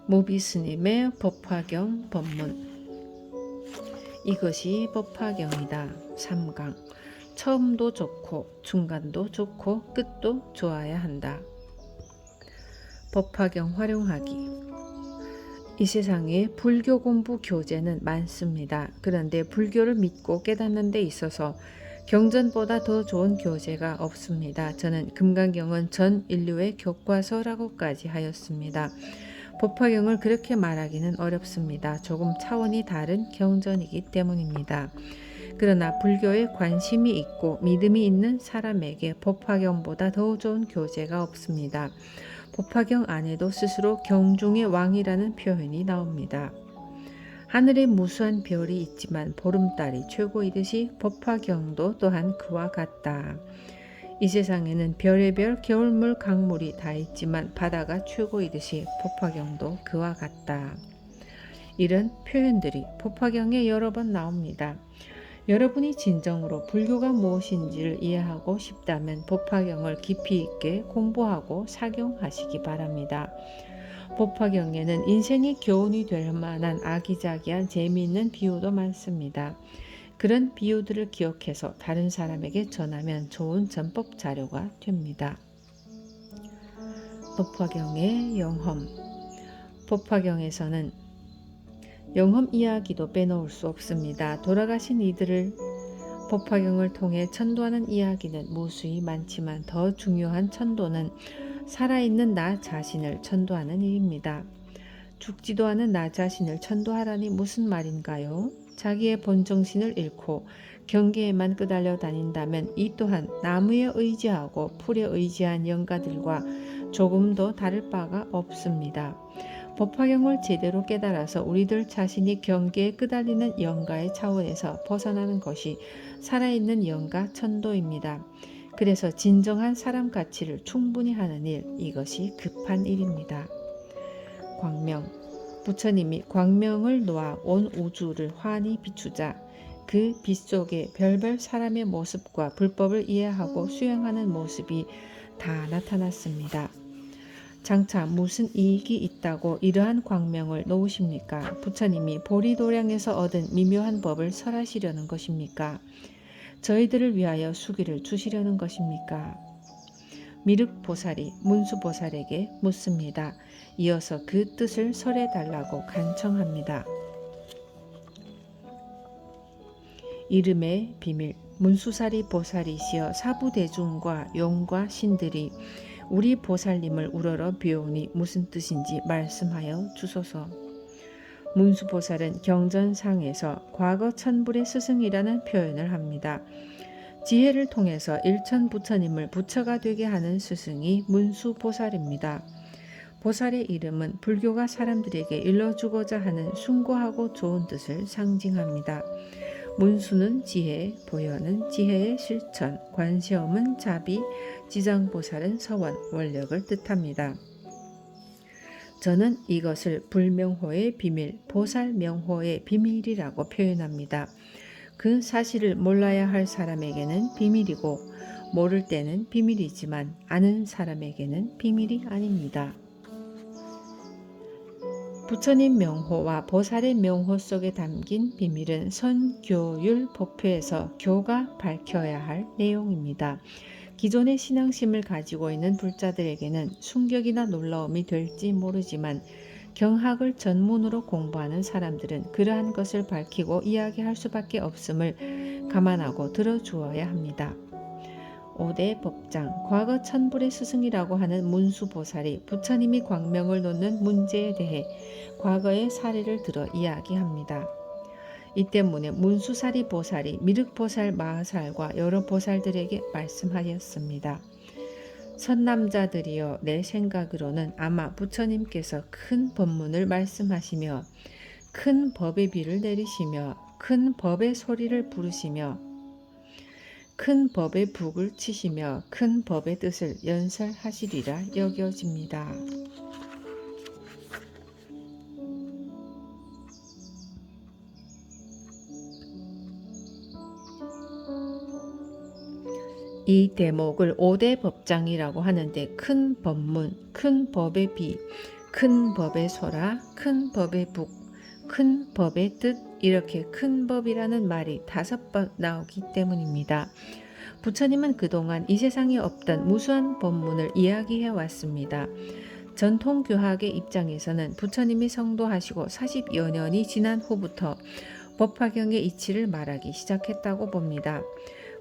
모비스님의 법화경 법문. 이것이 법화경이다. 3강. 처음도 좋고 중간도 좋고 끝도 좋아야 한다. 법화경 활용하기. 이 세상에 불교 공부 교재는 많습니다. 그런데 불교를 믿고 깨닫는 데 있어서 경전보다 더 좋은 교재가 없습니다. 저는 금강경은 전 인류의 교과서라고까지 하였습니다. 법화경을 그렇게 말하기는 어렵습니다. 조금 차원이 다른 경전이기 때문입니다. 그러나 불교에 관심이 있고 믿음이 있는 사람에게 법화경보다 더 좋은 교재가 없습니다. 법화경 안에도 스스로 경중의 왕이라는 표현이 나옵니다. 하늘에 무수한 별이 있지만 보름달이 최고이듯이 법화경도 또한 그와 같다. 이 세상에는 별의별 겨울물 강물이 다 있지만 바다가 최고이듯이 법화경도 그와 같다. 이런 표현들이 법화경에 여러 번 나옵니다. 여러분이 진정으로 불교가 무엇인지를 이해하고 싶다면 법화경을 깊이 있게 공부하고 사경하시기 바랍니다. 법화경에는 인생의 교훈이 될 만한 아기자기한 재미있는 비유도 많습니다. 그런 비유들을 기억해서 다른 사람에게 전하면 좋은 전법 자료가 됩니다. 법화경의 영험. 법화경에서는 영험 이야기도 빼놓을 수 없습니다. 돌아가신 이들을 법화경을 통해 천도하는 이야기는 무수히 많지만 더 중요한 천도는 살아있는 나 자신을 천도하는 일입니다. 죽지도 않은 나 자신을 천도하라니 무슨 말인가요? 자기의 본정신을 잃고 경계에만 끄달려 다닌다면 이 또한 나무에 의지하고 풀에 의지한 영가들과 조금도 다를 바가 없습니다. 법화경을 제대로 깨달아서 우리들 자신이 경계에 끄달리는 영가의 차원에서 벗어나는 것이 살아있는 영가 천도입니다. 그래서 진정한 사람 가치를 충분히 하는 일, 이것이 급한 일입니다. 광명. 부처님이 광명을 놓아 온 우주를 환히 비추자 그 빛 속에 별별 사람의 모습과 불법을 이해하고 수행하는 모습이 다 나타났습니다. 장차 무슨 이익이 있다고 이러한 광명을 놓으십니까? 부처님이 보리도량에서 얻은 미묘한 법을 설하시려는 것입니까? 저희들을 위하여 수기를 주시려는 것입니까? 미륵보살이 문수보살에게 묻습니다. 이어서 그 뜻을 설해달라고 간청합니다. 이름의 비밀. 문수사리 보살이시여 사부대중과 용과 신들이 우리 보살님을 우러러 비오니 무슨 뜻인지 말씀하여 주소서. 문수보살은 경전상에서 과거 천불의 스승이라는 표현을 합니다. 지혜를 통해서 일천 부처님을 부처가 되게 하는 스승이 문수보살입니다. 보살의 이름은 불교가 사람들에게 일러주고자 하는 숭고하고 좋은 뜻을 상징합니다. 문수는 지혜, 보현은 지혜의 실천, 관세음은 자비, 지장보살은 서원, 원력을 뜻합니다. 저는 이것을 불명호의 비밀, 보살명호의 비밀이라고 표현합니다. 그 사실을 몰라야 할 사람에게는 비밀이고 모를 때는 비밀이지만 아는 사람에게는 비밀이 아닙니다. 부처님 명호와 보살의 명호 속에 담긴 비밀은 선교율 법회에서 교가 밝혀야 할 내용입니다. 기존의 신앙심을 가지고 있는 불자들에게는 충격이나 놀라움이 될지 모르지만 경학을 전문으로 공부하는 사람들은 그러한 것을 밝히고 이야기할 수밖에 없음을 감안하고 들어주어야 합니다. 5대 법장, 과거 천불의 스승이라고 하는 문수보살이 부처님이 광명을 놓는 문제에 대해 과거의 사례를 들어 이야기합니다. 이 때문에 문수사리 보살이 미륵보살 마하살과 여러 보살들에게 말씀하였습니다. 선남자들이여, 내 생각으로는 아마 부처님께서 큰 법문을 말씀하시며 큰 법의 비를 내리시며 큰 법의 소리를 부르시며 큰 법의 북을 치시며 큰 법의 뜻을 연설하시리라 여겨집니다. 이 대목을 5대 법장이라고 하는데 큰 법문, 큰 법의 비, 큰 법의 소라, 큰 법의 북, 큰 법의 뜻, 이렇게 큰 법이라는 말이 5번 나오기 때문입니다. 부처님은 그동안 이 세상에 없던 무수한 법문을 이야기해 왔습니다. 전통교학의 입장에서는 부처님이 성도하시고 40여 년이 지난 후부터 법화경의 이치를 말하기 시작했다고 봅니다.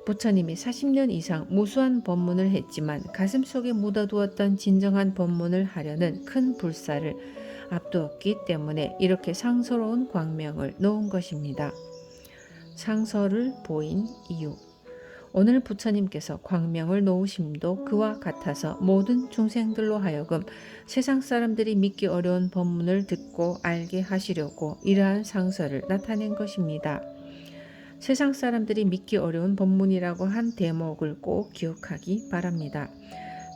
부처님이 40년 이상 무수한 법문을 했지만 가슴속에 묻어두었던 진정한 법문을 하려는 큰 불사를 앞두었기 때문에 이렇게 상서로운 광명을 놓은 것입니다. 상서를 보인 이유. 오늘 부처님께서 광명을 놓으심도 그와 같아서 모든 중생들로 하여금 세상 사람들이 믿기 어려운 법문을 듣고 알게 하시려고 이러한 상서를 나타낸 것입니다. 세상 사람들이 믿기 어려운 법문이라고 한 대목을 꼭 기억하기 바랍니다.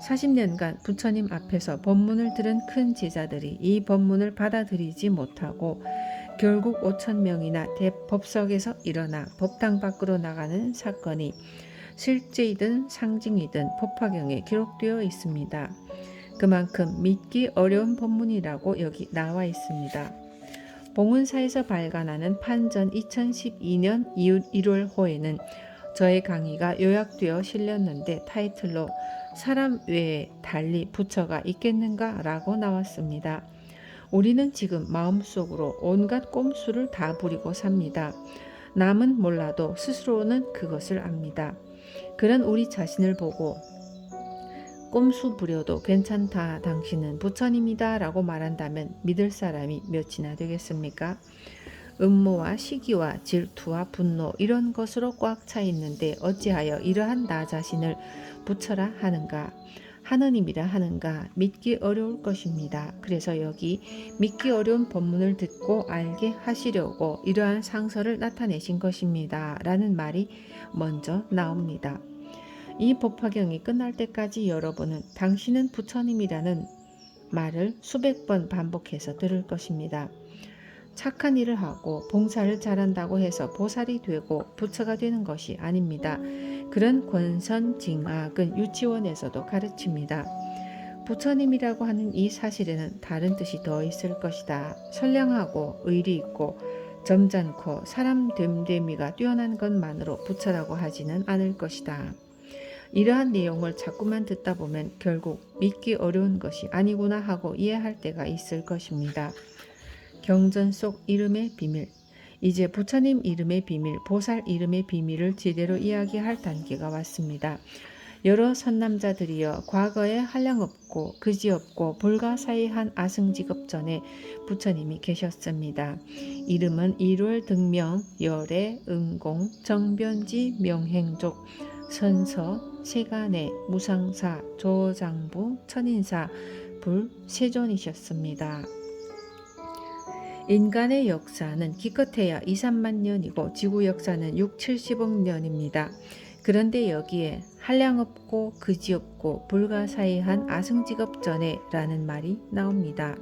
40년간 부처님 앞에서 법문을 들은 큰 제자들이 이 법문을 받아들이지 못하고 결국 5,000명이나 대법석에서 일어나 법당 밖으로 나가는 사건이 실제이든 상징이든 법화경에 기록되어 있습니다. 그만큼 믿기 어려운 법문이라고 여기 나와 있습니다. 봉은사에서 발간하는 판전 2012년 1월호에는 저의 강의가 요약되어 실렸는데 타이틀로 사람 외에 달리 부처가 있겠는가 라고 나왔습니다. 우리는 지금 마음속으로 온갖 꼼수를 다 부리고 삽니다. 남은 몰라도 스스로는 그것을 압니다. 그런 우리 자신을 보고 꼼수 부려도 괜찮다, 당신은 부처님이다 라고 말한다면 믿을 사람이 몇이나 되겠습니까? 음모와 시기와 질투와 분노 이런 것으로 꽉 차 있는데 어찌하여 이러한 나 자신을 부처라 하는가? 하느님이라 하는가? 믿기 어려울 것입니다. 그래서 여기 믿기 어려운 법문을 듣고 알게 하시려고 이러한 상서를 나타내신 것입니다. 라는 말이 먼저 나옵니다. 이 법화경이 끝날 때까지 여러분은 당신은 부처님이라는 말을 수백 번 반복해서 들을 것입니다. 착한 일을 하고 봉사를 잘한다고 해서 보살이 되고 부처가 되는 것이 아닙니다. 그런 권선징악은 유치원에서도 가르칩니다. 부처님이라고 하는 이 사실에는 다른 뜻이 더 있을 것이다. 선량하고 의리 있고 점잖고 사람 됨됨이가 뛰어난 것만으로 부처라고 하지는 않을 것이다. 이러한 내용을 자꾸만 듣다 보면 결국 믿기 어려운 것이 아니구나 하고 이해할 때가 있을 것입니다. 경전 속 이름의 비밀. 이제 부처님 이름의 비밀, 보살 이름의 비밀을 제대로 이야기할 단계가 왔습니다. 여러 선남자들이여 과거에 한량없고 그지없고 불가사의한 아승직업 전에 부처님이 계셨습니다. 이름은 일월 등명, 열애, 응공, 정변지, 명행족, 선서, 세간의, 무상사, 조장부, 천인사, 불, 세존이셨습니다. 인간의 역사는 기껏해야 2, 3만 년이고 지구 역사는 6, 70억 년입니다. 그런데 여기에 한량없고 그지없고 불가사의한 아승직업 전에 라는 말이 나옵니다.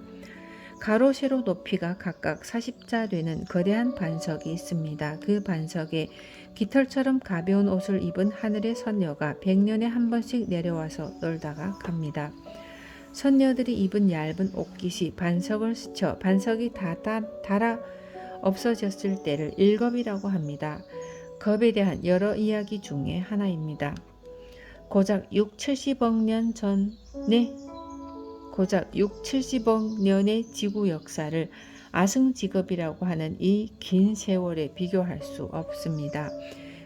가로 세로 높이가 각각 40자 되는 거대한 반석이 있습니다. 그 반석에 깃털처럼 가벼운 옷을 입은 하늘의 선녀가 100년에 한 번씩 내려와서 놀다가 갑니다. 선녀들이 입은 얇은 옷깃이 반석을 스쳐 반석이 다 닳아 없어졌을 때를 일겁이라고 합니다. 겁에 대한 여러 이야기 중에 하나입니다. 고작 6, 70억 년 전에 고작 6, 70억 년의 지구 역사를 아승직업이라고 하는 이 긴 세월에 비교할 수 없습니다.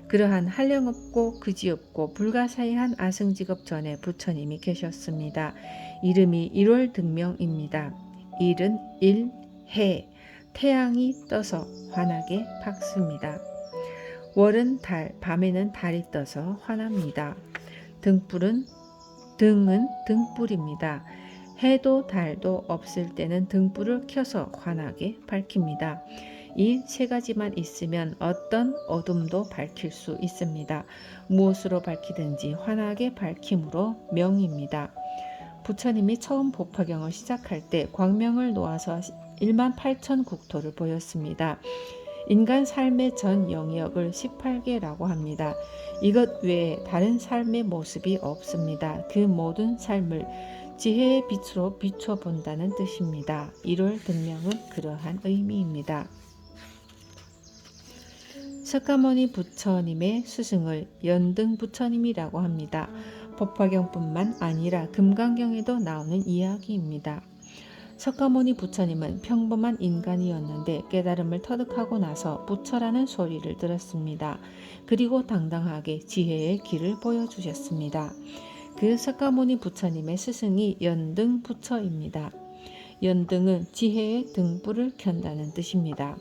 그러한 한량없고 그지없고 불가사의한 아승직업 전에 부처님이 계셨습니다. 이름이 일월등명입니다. 일은 일, 해, 태양이 떠서 환하게 밝습니다. 월은 달, 밤에는 달이 떠서 환합니다. 등은 등불입니다. 해도 달도 없을 때는 등불을 켜서 환하게 밝힙니다. 이 세 가지만 있으면 어떤 어둠도 밝힐 수 있습니다. 무엇으로 밝히든지 환하게 밝힘으로 명입니다. 부처님이 처음 법화경을 시작할 때 광명을 놓아서 1만 8천 국토를 보였습니다. 인간 삶의 전 영역을 18개라고 합니다. 이것 외에 다른 삶의 모습이 없습니다. 그 모든 삶을 지혜의 빛으로 비춰본다는 뜻입니다. 1월 등명은 그러한 의미입니다. 석가모니 부처님의 스승을 연등 부처님이라고 합니다. 법화경뿐만 아니라 금강경에도 나오는 이야기입니다. 석가모니 부처님은 평범한 인간이었는데 깨달음을 터득하고 나서 부처라는 소리를 들었습니다. 그리고 당당하게 지혜의 길을 보여주셨습니다. 그 석가모니 부처님의 스승이 연등 부처입니다. 연등은 지혜의 등불을 켠다는 뜻입니다.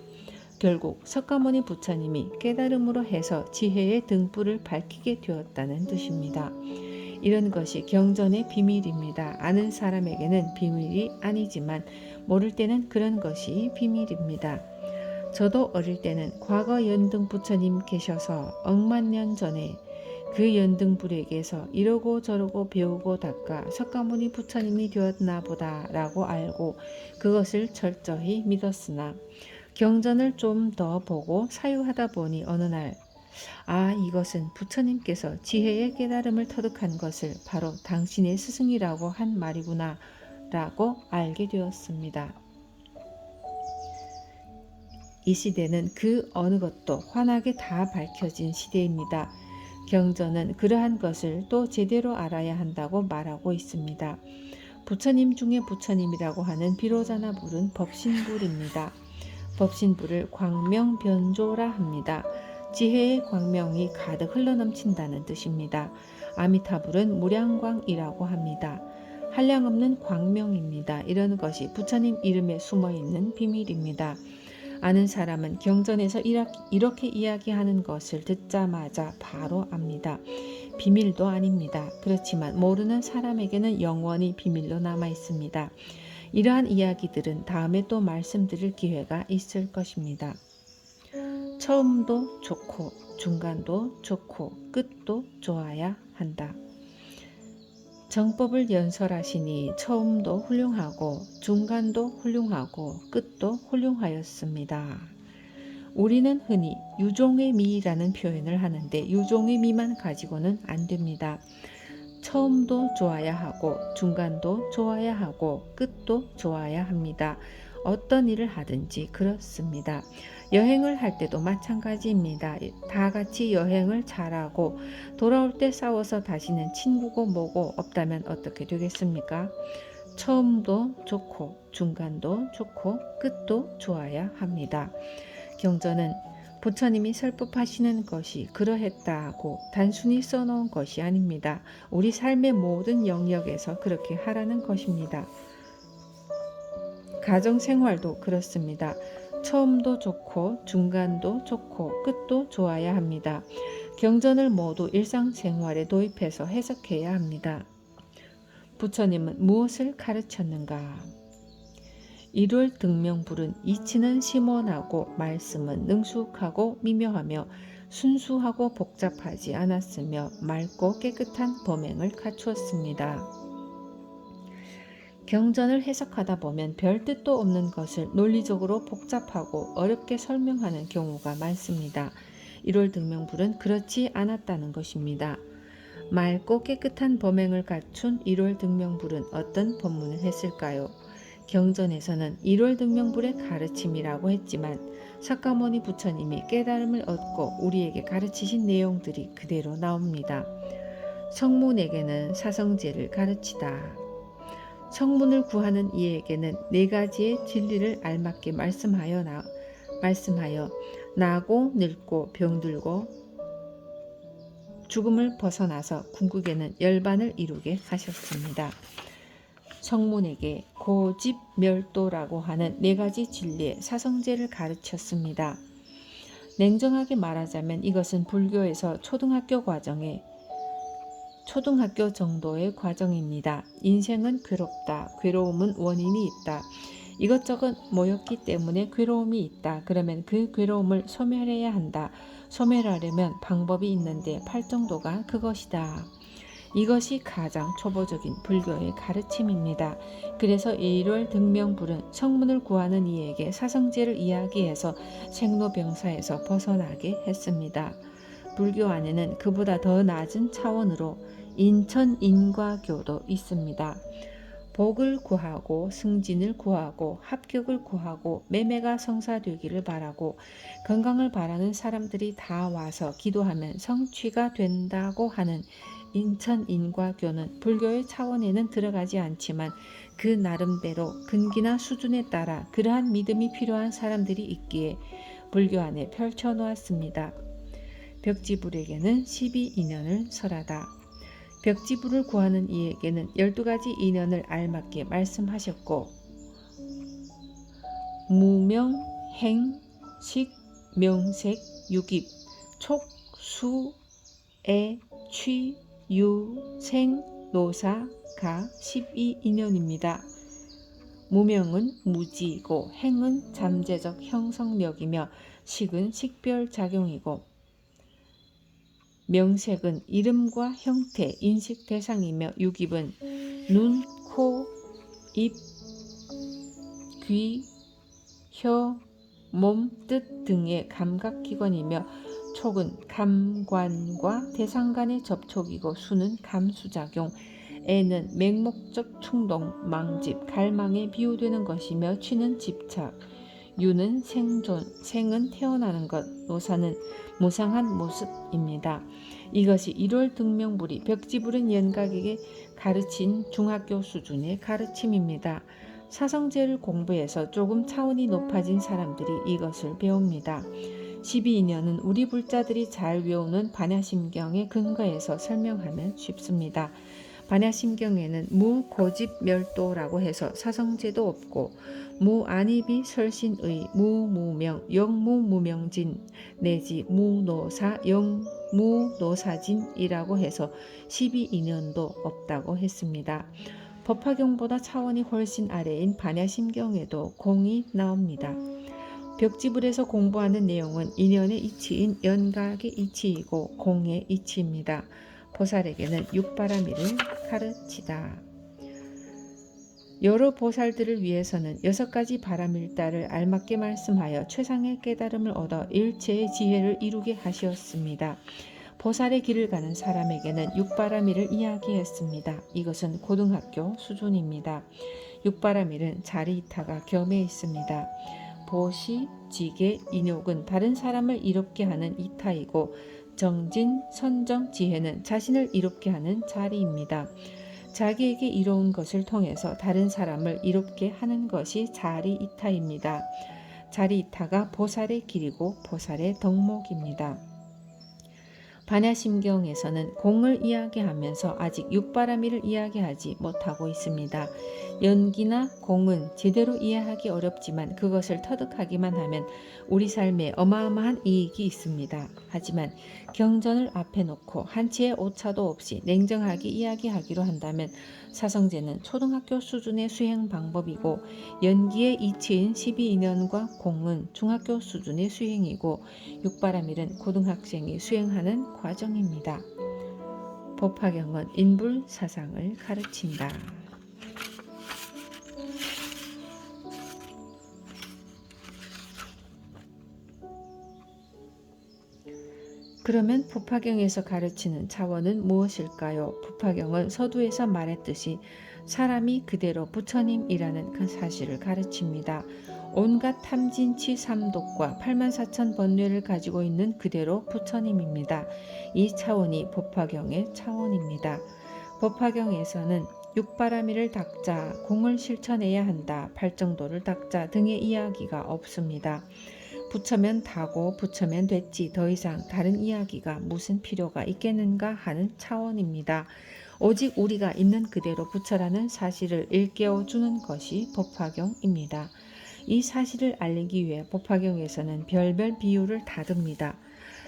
결국 석가모니 부처님이 깨달음으로 해서 지혜의 등불을 밝히게 되었다는 뜻입니다. 이런 것이 경전의 비밀입니다. 아는 사람에게는 비밀이 아니지만 모를 때는 그런 것이 비밀입니다. 저도 어릴 때는 과거 연등 부처님 계셔서 억만 년 전에 그 연등불에게서 이러고 저러고 배우고 닦아 석가모니 부처님이 되었나 보다 라고 알고 그것을 철저히 믿었으나 경전을 좀 더 보고 사유하다 보니 어느 날 이것은 부처님께서 지혜의 깨달음을 터득한 것을 바로 당신의 스승이라고 한 말이구나 라고 알게 되었습니다. 이 시대는 그 어느 것도 환하게 다 밝혀진 시대입니다. 경전은 그러한 것을 또 제대로 알아야 한다고 말하고 있습니다. 부처님 중에 부처님이라고 하는 비로자나 불은 법신불입니다. 법신불을 광명변조라 합니다. 지혜의 광명이 가득 흘러넘친다는 뜻입니다. 아미타불은 무량광이라고 합니다. 한량없는 광명입니다. 이런 것이 부처님 이름에 숨어있는 비밀입니다. 아는 사람은 경전에서 이렇게 이야기하는 것을 듣자마자 바로 압니다. 비밀도 아닙니다. 그렇지만 모르는 사람에게는 영원히 비밀로 남아 있습니다. 이러한 이야기들은 다음에 또 말씀드릴 기회가 있을 것입니다. 처음도 좋고 중간도 좋고 끝도 좋아야 한다. 정법을 연설하시니 처음도 훌륭하고 중간도 훌륭하고 끝도 훌륭하였습니다. 우리는 흔히 유종의 미라는 표현을 하는데 유종의 미만 가지고는 안 됩니다. 처음도 좋아야 하고 중간도 좋아야 하고 끝도 좋아야 합니다. 어떤 일을 하든지 그렇습니다. 여행을 할 때도 마찬가지입니다. 다 같이 여행을 잘하고 돌아올 때 싸워서 다시는 친구고 뭐고 없다면 어떻게 되겠습니까? 처음도 좋고 중간도 좋고 끝도 좋아야 합니다. 경전은 부처님이 설법하시는 것이 그러했다고 단순히 써놓은 것이 아닙니다. 우리 삶의 모든 영역에서 그렇게 하라는 것입니다. 가정생활도 그렇습니다. 처음도 좋고 중간도 좋고 끝도 좋아야 합니다. 경전을 모두 일상생활에 도입해서 해석해야 합니다. 부처님은 무엇을 가르쳤는가? 일월 등명불은 이치는 심원하고 말씀은 능숙하고 미묘하며 순수하고 복잡하지 않았으며 맑고 깨끗한 범행을 갖추었습니다. 경전을 해석하다 보면 별 뜻도 없는 것을 논리적으로 복잡하고 어렵게 설명하는 경우가 많습니다. 일월 등명불은 그렇지 않았다는 것입니다. 맑고 깨끗한 범행을 갖춘 일월 등명불은 어떤 법문을 했을까요? 경전에서는 일월 등명불의 가르침이라고 했지만 석가모니 부처님이 깨달음을 얻고 우리에게 가르치신 내용들이 그대로 나옵니다. 성문에게는 사성제를 가르치다. 성문을 구하는 이에게는 4가지의 진리를 알맞게 말씀하여 나고 늙고 병들고 죽음을 벗어나서 궁극에는 열반을 이루게 하셨습니다. 성문에게 고집멸도라고 하는 4가지 진리의 사성제를 가르쳤습니다. 냉정하게 말하자면 이것은 불교에서 초등학교 정도의 과정입니다. 인생은 괴롭다. 괴로움은 원인이 있다. 이것저것 모였기 때문에 괴로움이 있다. 그러면 그 괴로움을 소멸해야 한다. 소멸하려면 방법이 있는데 팔정도가 그것이다. 이것이 가장 초보적인 불교의 가르침입니다. 그래서 일월 등명불은 성문을 구하는 이에게 사성제를 이야기해서 생로병사에서 벗어나게 했습니다. 불교 안에는 그보다 더 낮은 차원으로 인천인과교도 있습니다. 복을 구하고 승진을 구하고 합격을 구하고 매매가 성사되기를 바라고 건강을 바라는 사람들이 다 와서 기도하면 성취가 된다고 하는 인천 인과교는 불교의 차원에는 들어가지 않지만 그 나름대로 근기나 수준에 따라 그러한 믿음이 필요한 사람들이 있기에 불교 안에 펼쳐놓았습니다. 벽지불에게는 12인연을 설하다. 벽지불을 구하는 이에게는 12가지 인연을 알맞게 말씀하셨고 무명, 행, 식, 명색, 유깁, 촉, 수, 애, 취, 유, 생, 노사, 가 12인연입니다. 무명은 무지이고 행은 잠재적 형성력이며 식은 식별작용이고 명색은 이름과 형태, 인식 대상이며 유깁은 눈, 코, 입, 귀, 혀, 몸, 뜻 등의 감각기관이며 촉은 감관과 대상 간의 접촉이고 수는 감수작용, 애는 맹목적 충동, 망집, 갈망에 비유되는 것이며 취는 집착, 유는 생존, 생은 태어나는 것, 노사는 무상한 모습입니다. 이것이 1월 등명불이 벽지불은 연각에게 가르친 중학교 수준의 가르침입니다. 사성제를 공부해서 조금 차원이 높아진 사람들이 이것을 배웁니다. 12인연은 우리 불자들이 잘 외우는 반야심경의 근거에서 설명하면 쉽습니다. 반야심경에는 무고집멸도라고 해서 사성제도 없고 무안입이 설신의, 무무명, 영무무명진 내지 무노사, 영무노사진이라고 해서 12인연도 없다고 했습니다. 법화경보다 차원이 훨씬 아래인 반야심경에도 공이 나옵니다. 벽지불에서 공부하는 내용은 인연의 이치인 연각의 이치이고 공의 이치입니다. 보살에게는 육바라밀을 가르치다. 여러 보살들을 위해서는 6가지 바라밀다를 알맞게 말씀하여 최상의 깨달음을 얻어 일체의 지혜를 이루게 하셨습니다. 보살의 길을 가는 사람에게는 육바라밀을 이야기했습니다. 이것은 고등학교 수준입니다. 육바라밀은 자리이타가 겸해 있습니다. 보시, 지계, 인욕은 다른 사람을 이롭게 하는 이타이고 정진, 선정, 지혜는 자신을 이롭게 하는 자리입니다. 자기에게 이로운 것을 통해서 다른 사람을 이롭게 하는 것이 자리이타입니다. 자리이타가 보살의 길이고 보살의 덕목입니다. 반야심경에서는 공을 이야기하면서 아직 육바라밀을 이야기하지 못하고 있습니다. 연기나 공은 제대로 이해하기 어렵지만 그것을 터득하기만 하면 우리 삶에 어마어마한 이익이 있습니다. 하지만 경전을 앞에 놓고 한치의 오차도 없이 냉정하게 이야기하기로 한다면 사성제는 초등학교 수준의 수행 방법이고 연기의 이치인 12인연과 공은 중학교 수준의 수행이고 육바라밀은 고등학생이 수행하는 과정입니다. 법화경은 인불사상을 가르친다. 그러면 법화경에서 가르치는 차원은 무엇일까요? 법화경은 서두에서 말했듯이 사람이 그대로 부처님이라는 그 사실을 가르칩니다. 온갖 탐진치 삼독과 84,000 번뇌를 가지고 있는 그대로 부처님입니다. 이 차원이 법화경의 차원입니다. 법화경에서는 육바라밀을 닦자, 공을 실천해야 한다, 발정도를 닦자 등의 이야기가 없습니다. 부처면 다고 부처면 됐지 더 이상 다른 이야기가 무슨 필요가 있겠는가 하는 차원입니다. 오직 우리가 있는 그대로 부처라는 사실을 일깨워주는 것이 법화경입니다. 이 사실을 알리기 위해 법화경에서는 별별 비유를 다룹니다.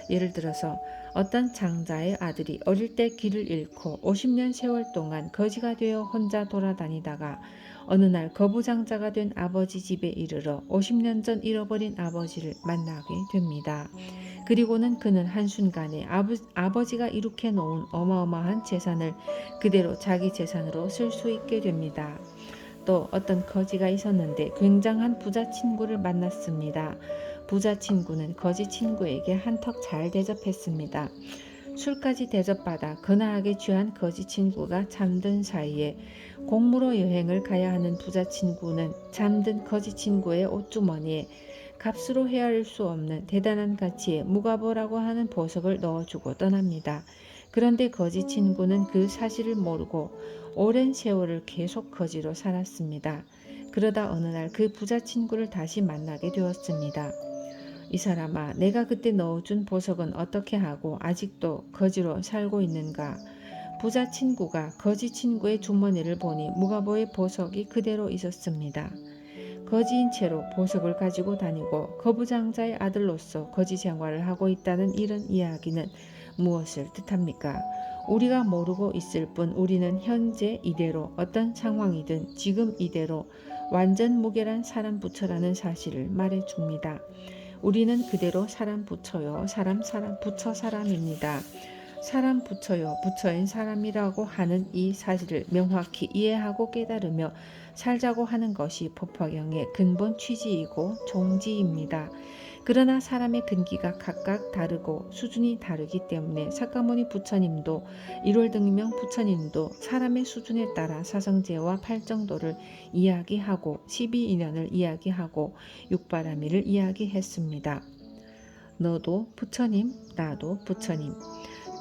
예를 들어서 어떤 장자의 아들이 어릴 때 길을 잃고 50년 세월 동안 거지가 되어 혼자 돌아다니다가 어느 날 거부장자가 된 아버지 집에 이르러 50년 전 잃어버린 아버지를 만나게 됩니다. 그리고는 그는 한순간에 아버지가 이룩해 놓은 어마어마한 재산을 그대로 자기 재산으로 쓸 수 있게 됩니다. 또 어떤 거지가 있었는데 굉장한 부자 친구를 만났습니다. 부자 친구는 거지 친구에게 한턱 잘 대접했습니다. 술까지 대접받아 거나하게 취한 거지 친구가 잠든 사이에 공무로 여행을 가야 하는 부자 친구는 잠든 거지 친구의 옷주머니에 값으로 헤아릴 수 없는 대단한 가치의 무가보라고 하는 보석을 넣어주고 떠납니다. 그런데 거지 친구는 그 사실을 모르고 오랜 세월을 계속 거지로 살았습니다. 그러다 어느 날 그 부자 친구를 다시 만나게 되었습니다. 이 사람아, 내가 그때 넣어준 보석은 어떻게 하고 아직도 거지로 살고 있는가? 부자 친구가 거지 친구의 주머니를 보니 무가보의 보석이 그대로 있었습니다. 거지인 채로 보석을 가지고 다니고 거부장자의 아들로서 거지 생활을 하고 있다는 이런 이야기는 무엇을 뜻합니까? 우리가 모르고 있을 뿐 우리는 현재 이대로 어떤 상황이든 지금 이대로 완전 무결한 사람 부처라는 사실을 말해줍니다. 우리는 그대로 사람 부처요, 사람 부처 사람입니다. 사람 부처요, 부처인 사람이라고 하는 이 사실을 명확히 이해하고 깨달으며 살자고 하는 것이 법화경의 근본 취지이고 종지입니다. 그러나 사람의 근기가 각각 다르고 수준이 다르기 때문에 사카모니 부처님도 1월 등명 부처님도 사람의 수준에 따라 사성제와 팔정도를 이야기하고 12인연을 이야기하고 육바라밀을 이야기했습니다. 너도 부처님, 나도 부처님.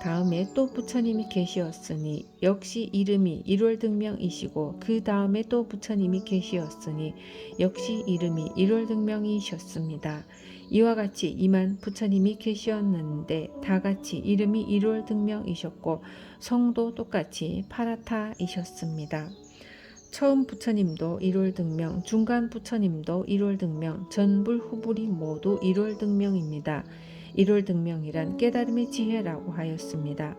다음에 또 부처님이 계시었으니 역시 이름이 1월 등명이시고 그 다음에 또 부처님이 계시었으니 역시 이름이 1월 등명이셨습니다. 이와 같이 이만 부처님이 계시었는데 다같이 이름이 1월 등명이셨고 성도 똑같이 파라타이셨습니다. 처음 부처님도 1월 등명, 중간 부처님도 1월 등명, 전불 후불이 모두 1월 등명입니다. 1월 등명이란 깨달음의 지혜라고 하였습니다.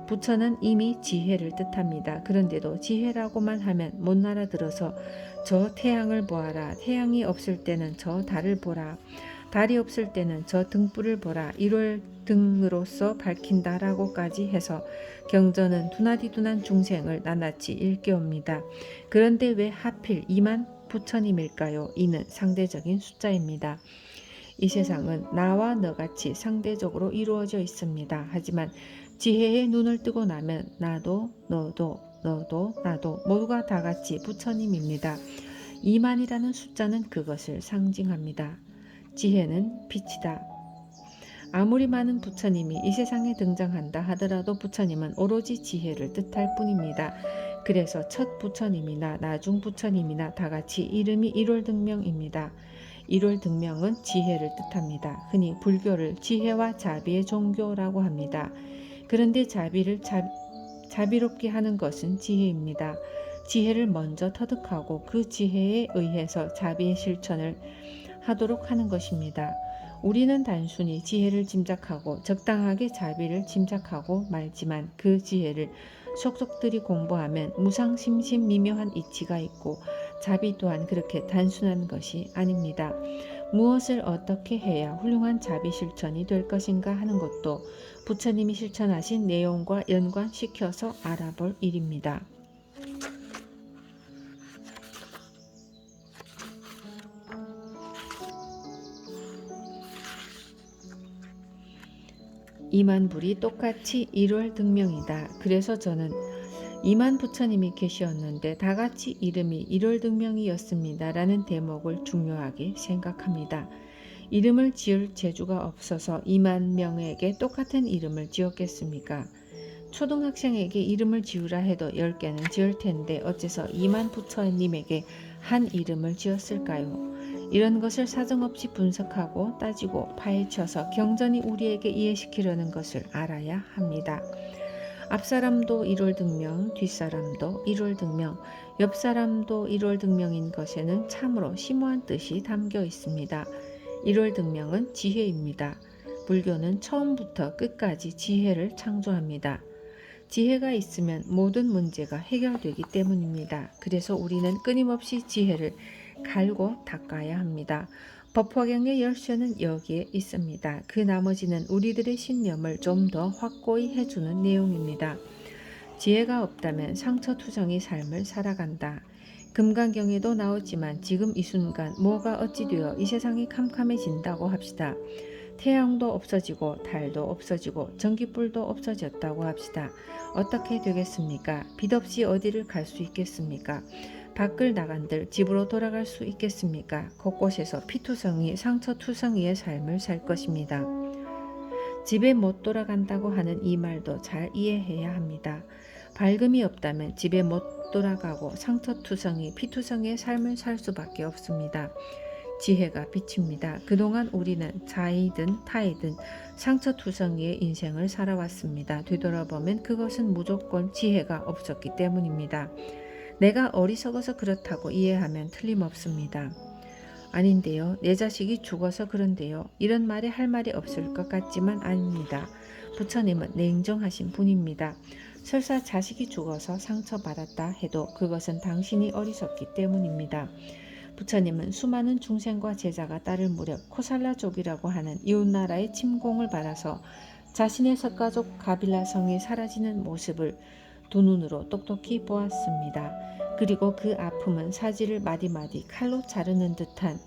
부처는 이미 지혜를 뜻합니다. 그런데도 지혜라고만 하면 못 알아들어서 저 태양을 보아라. 태양이 없을 때는 저 달을 보라. 달이 없을 때는 저 등불을 보라. 1월 등으로서 밝힌다라고까지 해서 경전은 두나디둔한 중생을 낱낱이 일깨웁니다. 그런데 왜 하필 이만 부처님일까요? 이는 상대적인 숫자입니다. 이 세상은 나와 너같이 상대적으로 이루어져 있습니다. 하지만 지혜의 눈을 뜨고 나면 나도 너도 나도 모두가 다같이 부처님입니다. 2만이라는 숫자는 그것을 상징합니다. 지혜는 빛이다. 아무리 많은 부처님이 이 세상에 등장한다 하더라도 부처님은 오로지 지혜를 뜻할 뿐입니다. 그래서 첫 부처님이나 나중 부처님이나 다같이 이름이 1월 등명입니다. 1월 등명은 지혜를 뜻합니다. 흔히 불교를 지혜와 자비의 종교라고 합니다. 그런데 자비를 자비롭게 하는 것은 지혜입니다. 지혜를 먼저 터득하고 그 지혜에 의해서 자비의 실천을 하도록 하는 것입니다. 우리는 단순히 지혜를 짐작하고 적당하게 자비를 짐작하고 말지만 그 지혜를 속속들이 공부하면 무상심심 미묘한 이치가 있고 자비 또한 그렇게 단순한 것이 아닙니다. 무엇을 어떻게 해야 훌륭한 자비 실천이 될 것인가 하는 것도 부처님이 실천하신 내용과 연관시켜서 알아볼 일입니다. 이만불이 똑같이 1월 등명이다. 그래서 저는 이만 부처님이 계시었는데 다같이 이름이 1월 등명이었습니다. 라는 대목을 중요하게 생각합니다. 이름을 지을 재주가 없어서 2만 명에게 똑같은 이름을 지었겠습니까? 초등학생에게 이름을 지으라 해도 10개는 지을 텐데 어째서 2만 부처님에게 한 이름을 지었을까요? 이런 것을 사정없이 분석하고 따지고 파헤쳐서 경전이 우리에게 이해시키려는 것을 알아야 합니다. 앞사람도 1월 등명, 뒷사람도 1월 등명, 옆사람도 1월 등명인 것에는 참으로 심오한 뜻이 담겨 있습니다. 1월 등명은 지혜입니다. 불교는 처음부터 끝까지 지혜를 창조합니다. 지혜가 있으면 모든 문제가 해결되기 때문입니다. 그래서 우리는 끊임없이 지혜를 갈고 닦아야 합니다. 법화경의 열쇠는 여기에 있습니다. 그 나머지는 우리들의 신념을 좀 더 확고히 해주는 내용입니다. 지혜가 없다면 상처투성이 삶을 살아간다. 금강경에도 나오지만 지금 이 순간 뭐가 어찌 되어 이 세상이 캄캄해진다고 합시다. 태양도 없어지고 달도 없어지고 전기불도 없어졌다고 합시다. 어떻게 되겠습니까? 빛 없이 어디를 갈 수 있겠습니까? 밖을 나간들 집으로 돌아갈 수 있겠습니까? 곳곳에서 피투성이 상처투성이의 삶을 살 것입니다. 집에 못 돌아간다고 하는 이 말도 잘 이해해야 합니다. 밝음이 없다면 집에 못 돌아가고 상처투성이, 피투성이의 삶을 살 수밖에 없습니다. 지혜가 빛입니다. 그동안 우리는 자이든 타이든 상처투성이의 인생을 살아왔습니다. 되돌아보면 그것은 무조건 지혜가 없었기 때문입니다. 내가 어리석어서 그렇다고 이해하면 틀림없습니다. 아닌데요. 내 자식이 죽어서 그런데요. 이런 말에 할 말이 없을 것 같지만 아닙니다. 부처님은 냉정하신 분입니다. 설사 자식이 죽어서 상처받았다 해도 그것은 당신이 어리석기 때문입니다. 부처님은 수많은 중생과 제자가 따를 무렵 코살라족이라고 하는 이웃나라의 침공을 받아서 자신의 석가족 가빌라성이 사라지는 모습을 두 눈으로 똑똑히 보았습니다. 그리고 그 아픔은 사지를 마디마디 칼로 자르는 듯한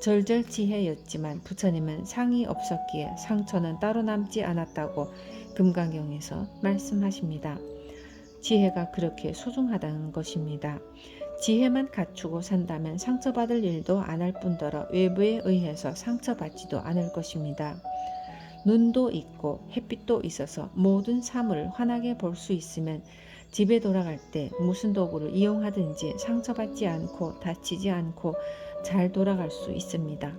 절절지혜였지만 부처님은 상이 없었기에 상처는 따로 남지 않았다고 금강경에서 말씀하십니다. 지혜가 그렇게 소중하다는 것입니다. 지혜만 갖추고 산다면 상처받을 일도 안 할 뿐더러 외부에 의해서 상처받지도 않을 것입니다. 눈도 있고 햇빛도 있어서 모든 사물을 환하게 볼 수 있으면 집에 돌아갈 때 무슨 도구를 이용하든지 상처받지 않고 다치지 않고 잘 돌아갈 수 있습니다.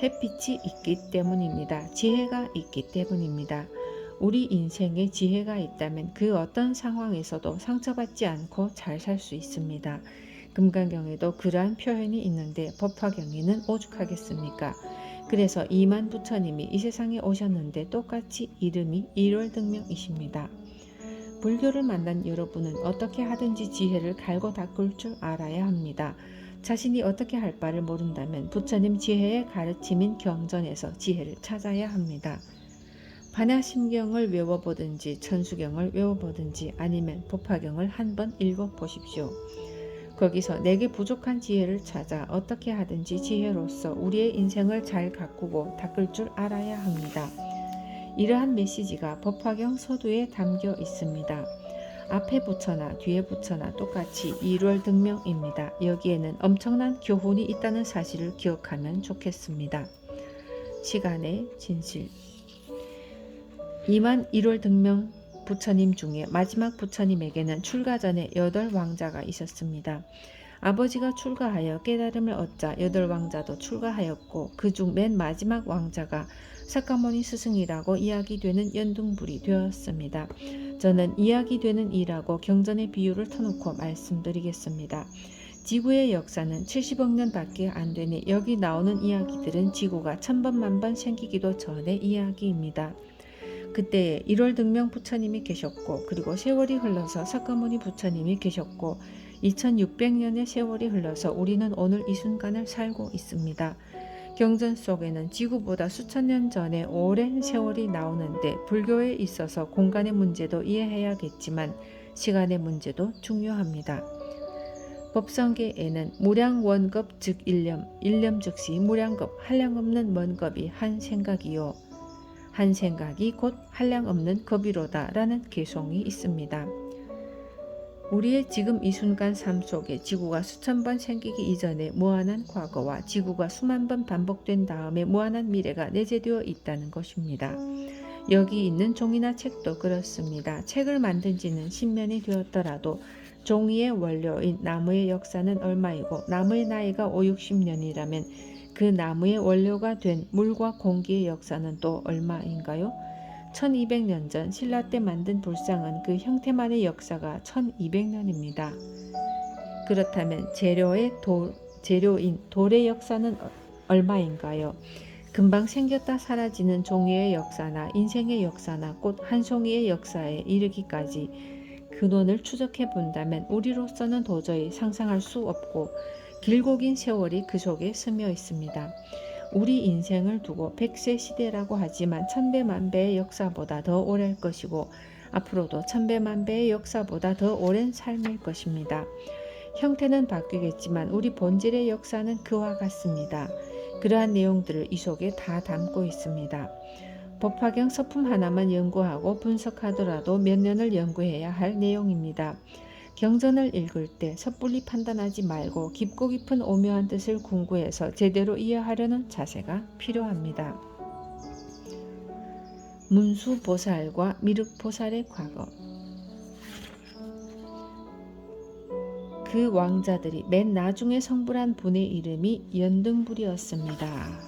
햇빛이 있기 때문입니다. 지혜가 있기 때문입니다. 우리 인생에 지혜가 있다면 그 어떤 상황에서도 상처받지 않고 잘 살 수 있습니다. 금강경에도 그러한 표현이 있는데 법화경에는 오죽하겠습니까? 그래서 이만 부처님이 이 세상에 오셨는데 똑같이 이름이 일월등명이십니다. 불교를 만난 여러분은 어떻게 하든지 지혜를 갈고 닦을 줄 알아야 합니다. 자신이 어떻게 할 바를 모른다면 부처님 지혜의 가르침인 경전에서 지혜를 찾아야 합니다. 반야심경을 외워보든지 천수경을 외워보든지 아니면 법화경을 한번 읽어보십시오. 거기서 내게 부족한 지혜를 찾아 어떻게 하든지 지혜로서 우리의 인생을 잘 가꾸고 닦을 줄 알아야 합니다. 이러한 메시지가 법화경 서두에 담겨 있습니다. 앞에 부처나 뒤에 부처나 똑같이 일월등명입니다. 여기에는 엄청난 교훈이 있다는 사실을 기억하면 좋겠습니다. 시간의 진실. 이만 일월등명 부처님 중에 마지막 부처님에게는 출가 전에 8왕자가 있었습니다. 아버지가 출가하여 깨달음을 얻자 8왕자도 출가하였고 그중 맨 마지막 왕자가 사카모니 스승이라고 이야기되는 연등불이 되었습니다. 저는 이야기되는 이라고 경전의 비유를 터놓고 말씀드리겠습니다. 지구의 역사는 70억 년밖에 안 되니 여기 나오는 이야기들은 지구가 천번만번 생기기도 전의 이야기입니다. 그때에 1월 등명 부처님이 계셨고 그리고 세월이 흘러서 사카모니 부처님이 계셨고 2600년의 세월이 흘러서 우리는 오늘 이 순간을 살고 있습니다. 경전 속에는 지구보다 수천 년 전에 오랜 세월이 나오는데 불교에 있어서 공간의 문제도 이해해야겠지만 시간의 문제도 중요합니다. 법성계에는 무량원겁 즉 일념 즉시 무량겁 한량없는 원겁이 한 생각이요 한 생각이 곧 한량없는 겁이로다 라는 개송이 있습니다. 우리의 지금 이 순간 삶 속에 지구가 수천 번 생기기 이전에 무한한 과거와 지구가 수만 번 반복된 다음에 무한한 미래가 내재되어 있다는 것입니다. 여기 있는 종이나 책도 그렇습니다. 책을 만든 지는 10년이 되었더라도 종이의 원료인 나무의 역사는 얼마이고 나무의 나이가 5,60년이라면 그 나무의 원료가 된 물과 공기의 역사는 또 얼마인가요? 1200년 전 신라 때 만든 불상은 그 형태만의 역사가 1200년입니다. 그렇다면 재료인 돌의 역사는 얼마인가요? 금방 생겼다 사라지는 종이의 역사나 인생의 역사나 꽃 한 송이의 역사에 이르기까지 근원을 추적해 본다면 우리로서는 도저히 상상할 수 없고 길고 긴 세월이 그 속에 스며 있습니다. 우리 인생을 두고 100세 시대라고 하지만 천배만배의 역사보다 더 오래일 것이고 앞으로도 천배만배의 역사보다 더 오랜 삶일 것입니다. 형태는 바뀌겠지만 우리 본질의 역사는 그와 같습니다. 그러한 내용들을 이 속에 다 담고 있습니다. 법화경 서품 하나만 연구하고 분석하더라도 몇 년을 연구해야 할 내용입니다. 경전을 읽을 때 섣불리 판단하지 말고 깊고 깊은 오묘한 뜻을 궁구해서 제대로 이해하려는 자세가 필요합니다. 문수보살과 미륵보살의 과거. 그 왕자들이 맨 나중에 성불한 분의 이름이 연등불이었습니다.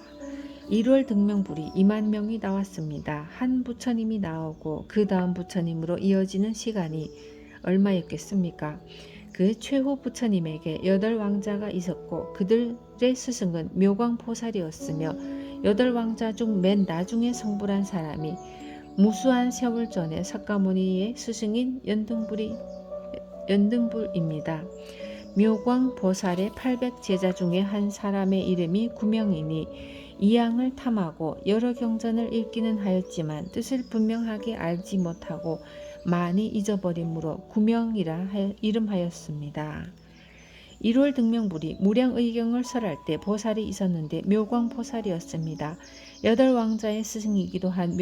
1월 등명불이 2만 명이 나왔습니다. 한 부처님이 나오고 그 다음 부처님으로 이어지는 시간이 얼마였겠습니까? 그 최후 부처님에게 8왕자가 있었고 그들의 스승은 묘광보살이었으며 8왕자 중 맨 나중에 성불한 사람이 무수한 세월 전에 석가모니의 스승인 연등불입니다. 묘광보살의 800제자 중에 한 사람의 이름이 구명이니 이양을 탐하고 여러 경전을 읽기는 하였지만 뜻을 분명하게 알지 못하고 많이 잊어버림으로 구명이라 이름하였습니다. 1월 등명불이 무량의경을 설할 때 보살이 있었는데 묘광보살이었습니다. 8왕자의 스승이기도 한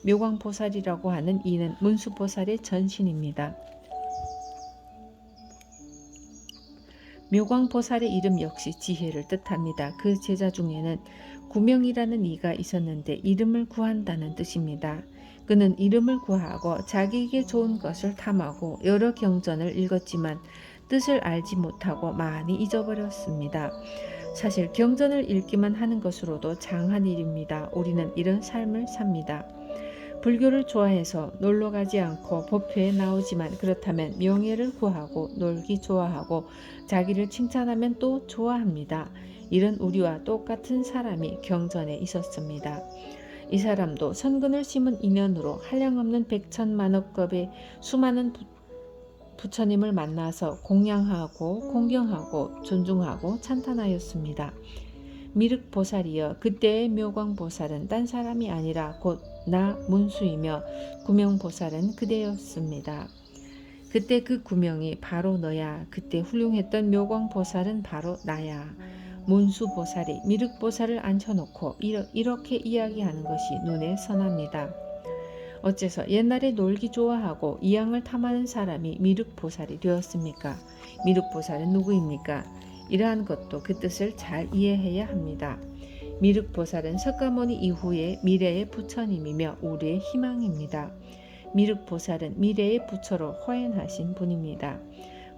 묘광보살이라고 하는 이는 문수보살의 전신입니다. 묘광보살의 이름 역시 지혜를 뜻합니다. 그 제자 중에는 구명이라는 이가 있었는데 이름을 구한다는 뜻입니다. 그는 이름을 구하고 자기에게 좋은 것을 탐하고 여러 경전을 읽었지만 뜻을 알지 못하고 많이 잊어버렸습니다. 사실 경전을 읽기만 하는 것으로도 장한 일입니다. 우리는 이런 삶을 삽니다. 불교를 좋아해서 놀러 가지 않고 법회에 나오지만 그렇다면 명예를 구하고 놀기 좋아하고 자기를 칭찬하면 또 좋아합니다. 이런 우리와 똑같은 사람이 경전에 있었습니다. 이 사람도 선근을 심은 인연으로 한량없는 백천만억급의 수많은 부처님을 만나서 공양하고 공경하고 존중하고 찬탄하였습니다. 미륵보살이여 그때의 묘광보살은 딴 사람이 아니라 곧 나 문수이며 구명보살은 그대였습니다. 그때 그 구명이 바로 너야. 그때 훌륭했던 묘광보살은 바로 나야. 문수보살이 미륵보살을 앉혀놓고 이렇게 이야기하는 것이 눈에 선합니다. 어째서 옛날에 놀기 좋아하고 이양을 탐하는 사람이 미륵보살이 되었습니까? 미륵보살은 누구입니까? 이러한 것도 그 뜻을 잘 이해해야 합니다. 미륵보살은 석가모니 이후의 미래의 부처님이며 우리의 희망입니다. 미륵보살은 미래의 부처로 호연하신 분입니다.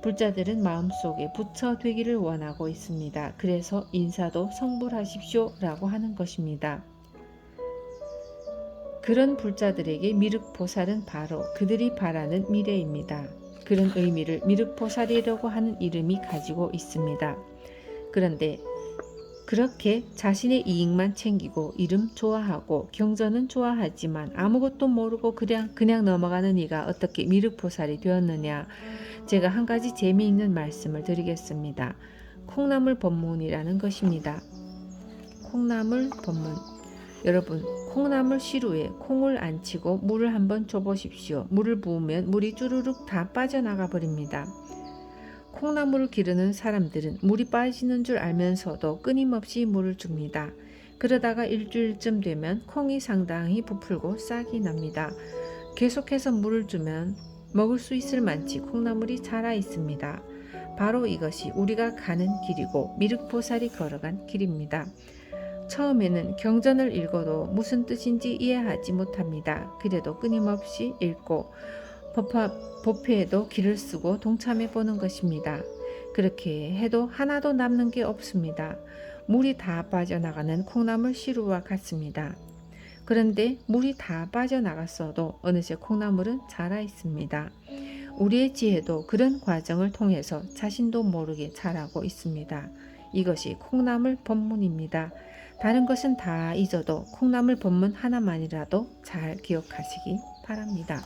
불자들은 마음속에 부처 되기를 원하고 있습니다. 그래서 인사도 성불하십시오 라고 하는 것입니다. 그런 불자들에게 미륵보살은 바로 그들이 바라는 미래입니다. 그런 의미를 미륵보살이라고 하는 이름이 가지고 있습니다. 그런데 그렇게 자신의 이익만 챙기고 이름 좋아하고 경전은 좋아하지만 아무것도 모르고 그냥 넘어가는 이가 어떻게 미륵보살이 되었느냐. 제가 한 가지 재미있는 말씀을 드리겠습니다. 콩나물 법문이라는 것입니다. 콩나물 법문. 여러분, 콩나물 시루에 콩을 안 치고 물을 한번 줘보십시오. 물을 부으면 물이 쭈루룩 다 빠져나가 버립니다. 콩나물을 기르는 사람들은 물이 빠지는 줄 알면서도 끊임없이 물을 줍니다. 그러다가 일주일쯤 되면 콩이 상당히 부풀고 싹이 납니다. 계속해서 물을 주면 먹을 수 있을 만치 콩나물이 자라 있습니다. 바로 이것이 우리가 가는 길이고 미륵보살이 걸어간 길입니다. 처음에는 경전을 읽어도 무슨 뜻인지 이해하지 못합니다. 그래도 끊임없이 읽고 법회에도 길을 쓰고 동참해 보는 것입니다. 그렇게 해도 하나도 남는 게 없습니다. 물이 다 빠져나가는 콩나물 시루와 같습니다. 그런데 물이 다 빠져나갔어도 어느새 콩나물은 자라 있습니다. 우리의 지혜도 그런 과정을 통해서 자신도 모르게 자라고 있습니다. 이것이 콩나물 법문입니다. 다른 것은 다 잊어도 콩나물 법문 하나만이라도 잘 기억하시기 바랍니다.